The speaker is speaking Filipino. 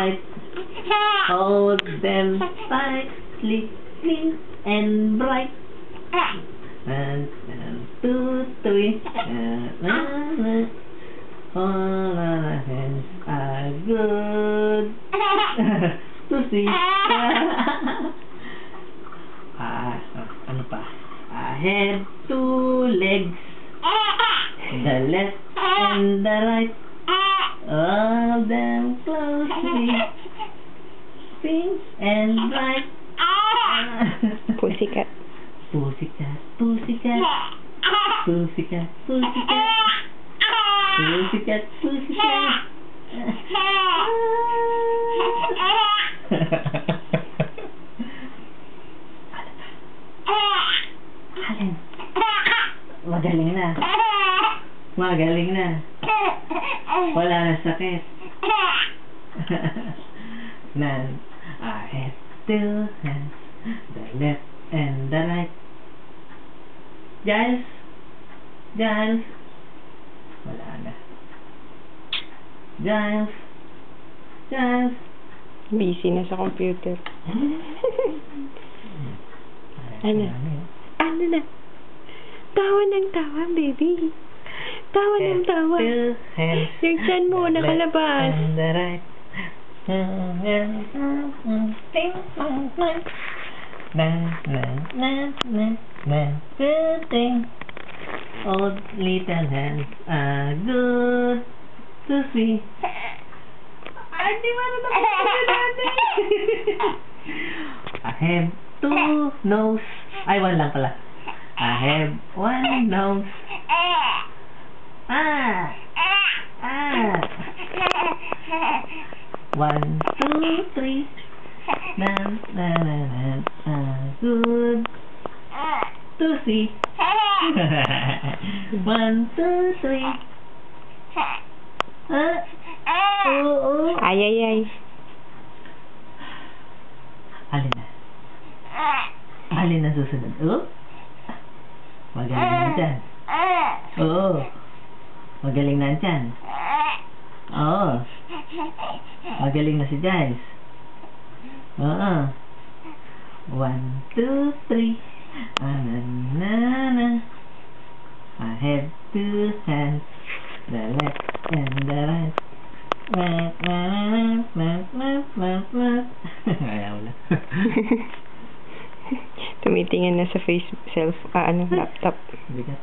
right. Hold them tightly, clean and bright. And 2, 3. All our hands are good to see. Ano pa? I have 2 legs, the left and the right. All them closely, pink and bright. Pussycat. Pussycat, pussycat, pussycat, pussycat, pussycat, pussycat. Alin? Magaling na. Magaling na. Wala na sakit. Nan, I have 2 hands, the left and the right. Giles? Giles? Wala na. Giles? Giles? Busy na sa computer. Ano? Ano na? Tawa ng tawa, baby. Tawa ng tawa. Yung chan mo, nakalabas. And the right. Good thing. Old little hands are good to see. Ay, di ba na I have 2 nose. Ay, 1 lang pala. I have 1 nose. Ah! 1, 2, 3. Good to see. 1, 2, 3. Ay, ay, ay. Alin na? Alin na susunod? Oh? Magaling na dyan. Oo. Magaling na dyan. Oo. Magaling na si Giles. Oo. 1, 2, 3. I have 2 hands, the left and the right. Ayaw na. Tumitingin na sa laptop. Bigat.